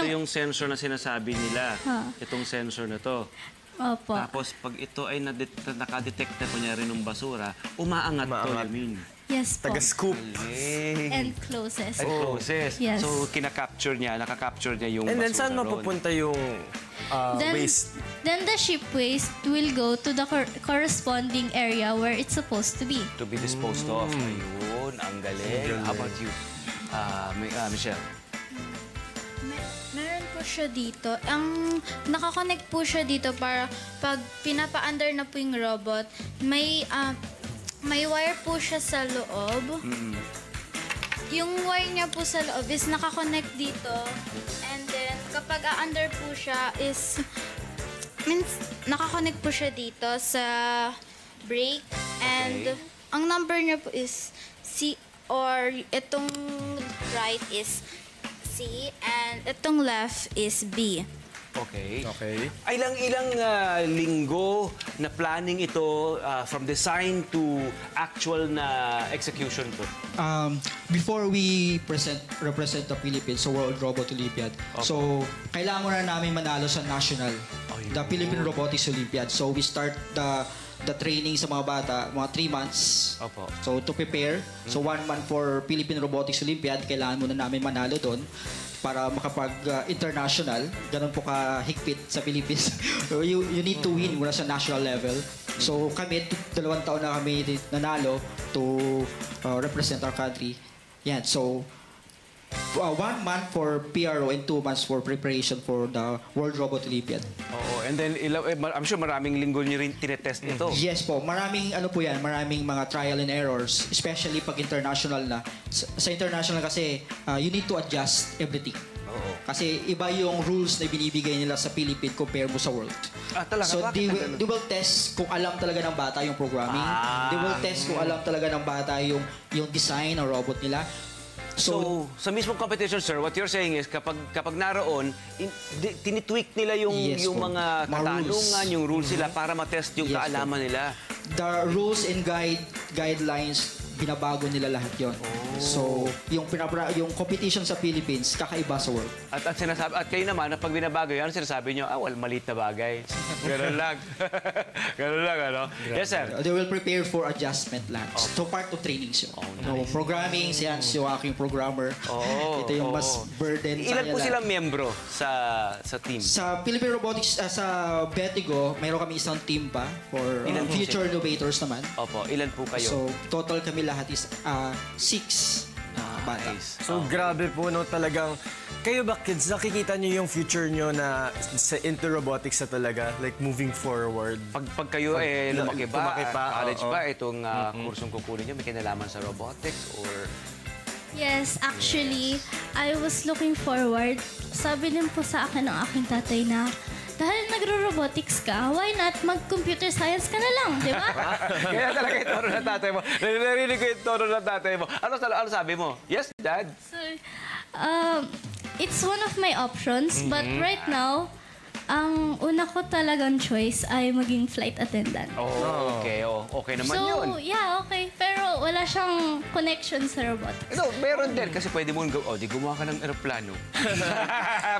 ito yung sensor na sinasabi nila. Itong sensor na to. Opo. Tapos pag ito ay nakadetect na kunyari ng basura, umaangat to, you mean? Yes po. Taga-scoop. And closes. And closes. Yes. So, nakaka-capture niya yung basura. And then, saan mapupunta yung waste? Then the ship waste will go to the corresponding area where it's supposed to be. To be disposed of. Ayun, ang galing. How about you, Michelle? Meron po siya dito. Ang nakakonect po siya dito para pag pinapa-under na po yung robot, may wire po siya sa loob. Yung wire niya po sa loob is nakakonect dito. And then, kapag a-under po siya is, means nakakonect po siya dito sa brake. And ang number niya po is C, or itong right is C, and itong left is B. Okay. Okay. Ilang linggo na planning ito from design to actual na execution po? Before we represent the Philippines sa World Robot Olympiad, so kailangan muna namin manalo sa national, the Philippine Robotics Olympiad. So we start the training sa mga bata, mga 3 months. Opo. So to prepare, so 1 month for Philippine Robotics Olympiad, kailangan muna namin manalo doon para makapag-international. Ganun po ka-higpit sa Philippines. you need to win muna sa national level. So kami, 2 taon na kami nanalo to represent our country. Yan, so 1 month for PRO and 2 months for preparation for the World Robot Olympiad. Oo, and then I'm sure maraming linggo niyo rin tinetest ito. Yes po, maraming maraming mga trial and errors, especially pag international na. Sa international kasi, you need to adjust everything. Oo. Kasi iba yung rules na binibigay nila sa Philippines compare mo sa world. Talaga? So they will test kung alam talaga ng bata yung programming. They will test kung alam talaga ng bata yung design ng robot nila. So, sa mismong competition, sir, what you're saying is kapag naroon, tinitweak nila yung mga katanungan, yung rules nila para matest yung kaalaman nila. The rules and guidelines, binabago nila lahat yon. So, yung competition sa Philippines, kakaiba sa world. At kayo naman, na pag binabago yan, sinasabi nyo, maliit na bagay. Ganun lang. Ganun lang, ano? Yes, sir. They will prepare for adjustment lang. So, part of trainings yun. Nice. Programming, siya yung aking programmer. Ito yung mas burden sa Ilan po silang miyembro sa team? Sa Philippine Robotics, sa Betigo, mayroon kami isang team pa for future innovators naman. Opo, ilan po kayo? So, total kami lahat is 6 bata. Nice. So, grabe po, no, talagang, kayo ba, kids, nakikita niyo yung future niyo na into robotics na talaga, like moving forward? Pag kayo lumaki pa, college oo. pa, itong kursong kukunin niyo, may kinalaman sa robotics or... Yes, actually, I was looking forward. Sabi din po sa akin ng aking tatay na, dahil nagro-robotics ka, why not mag-computer science ka na lang, di ba? Kaya talaga yung tono ng tatay mo. Narinig ko yung tono ng tatay mo. Ano sabi mo? Yes, Dad? So, it's one of my options, but right now, ang una ko talagang choice ay maging flight attendant. Oh, okay. Okay naman yun. So, yeah, okay. Pero wala siyang connection sa robotics. No, meron din. Kasi pwede mo, di gumawa ka ng aeroplano.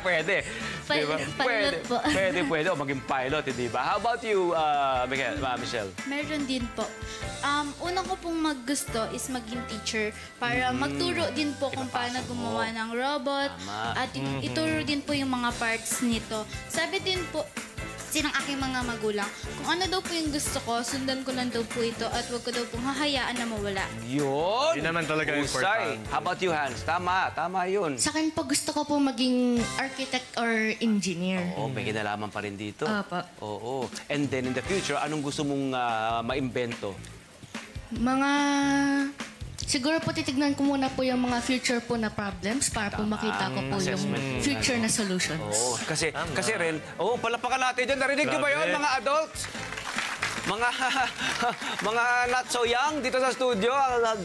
Pwede. Diba? Pilot po. Pwede. O, maging pilot, di ba? How about you, Michelle? Meron din po. Una ko pong maggusto is maging teacher para magturo din po kung paano gumawa ng robot. Tama. At ituro din po yung mga parts nito. Sabi din po ng aking mga magulang, kung ano daw po yung gusto ko, sundan ko lang daw po ito at wag ko daw pong hahayaan na mawala. Yun! Yun naman talaga important. How about you, Hans? Tama yun. Sa akin po, gusto ko po maging architect or engineer. Oo, may kinalaman pa rin dito. Opo. Oo. And then in the future, anong gusto mong maimbento? Siguro po titignan ko muna po yung mga future po na problems para po makita ko po yung future na solutions. Oo, kasi rin, palapakan natin dyan. Narinig nyo ba yun, mga adults? Mga not so young dito sa studio.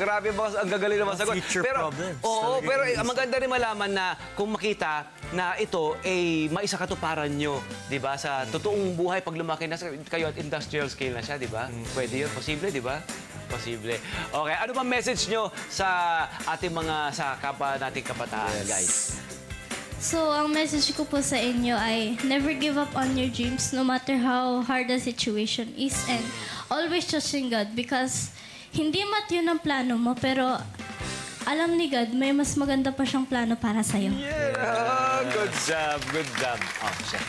Grabe ba, ang gagaling naman sagot. Future problems. Oo, pero maganda rin malaman na kung makita na ito ay maisakatuparan nyo, di ba? Sa totoong buhay, pag lumaki na kayo at industrial scale na siya, di ba? Pwede yun, posible, di ba? Posible. Okay, ano bang message nyo sa ating sa kapwa nating kabataan, guys? So, ang message ko po sa inyo ay never give up on your dreams no matter how hard the situation is and always trust in God because hindi mat yun ang plano mo pero alam ni God may mas maganda pa siyang plano para sa'yo. Yeah! Good job, good job. Oh, siya.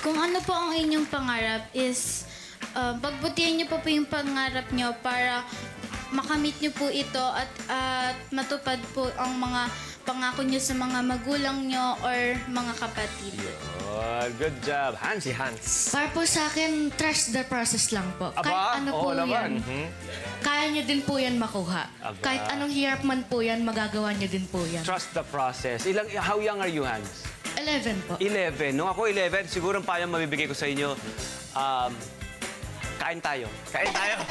Kung ano po ang inyong pangarap is pagbutihan niyo po yung pangarap niyo para makamit niyo po ito at matupad po ang mga pangako niyo sa mga magulang niyo or mga kapatid. Good job. Hans. Si Hans. Para po sa akin, trust the process lang po. Aba, Kahit ano po oo naman. yan, kaya niyo din po yan makuha. Aba. Kahit anong hirap man po yan, magagawa niyo din po yan. Trust the process. How young are you, Hans? 11 po. 11. Nung ako 11, siguro ang payang mabibigay ko sa inyo, kain tayo. Kain tayo.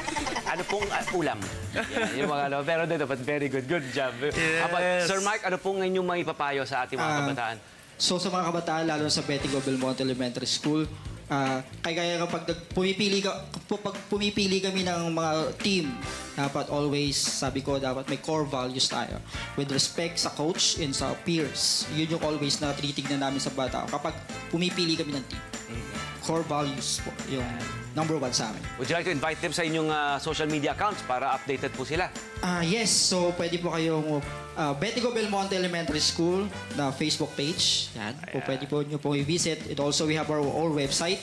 Ano pong ulam? Yan, yung mga pero dito, but very good. Good job. Yes. Sir Mark, ano pong inyong mga ipapayo sa ating mga kabataan? So sa mga kabataan, lalo na sa Betigo Belmonte Elementary School, kaya kapag pag pumipili kami ng mga team, dapat always, sabi ko, dapat may core values tayo. With respect sa coach and sa peers. Yun yung always na tinitignan namin sa bata. Kapag pumipili kami ng team. Core values po, yung number 1 sa amin. Would you like to invite them sa inyong social media accounts para updated po sila? Yes, so pwede po kayong Betigo Belmonte Elementary School na Facebook page. Yan, po pwede po nyo po i-visit. And also we have our own website,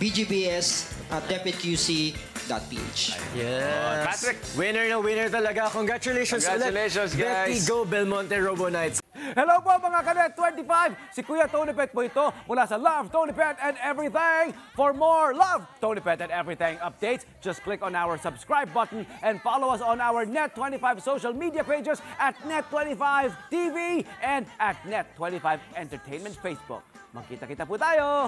bgbs@depitqc.ph. Yes. Patrick. Winner na winner talaga. Congratulations, Congratulations, ulit. guys. Betigo Belmonte Robo Knights. Hello po mga Kanet 25! Si Kuya Tony Pet po ito mula sa Love, Tony Pet and Everything. For more Love, Tony Pet and Everything updates, just click on our subscribe button and follow us on our Net25 social media pages at Net25 TV and at Net25 Entertainment Facebook. Magkita-kita po tayo!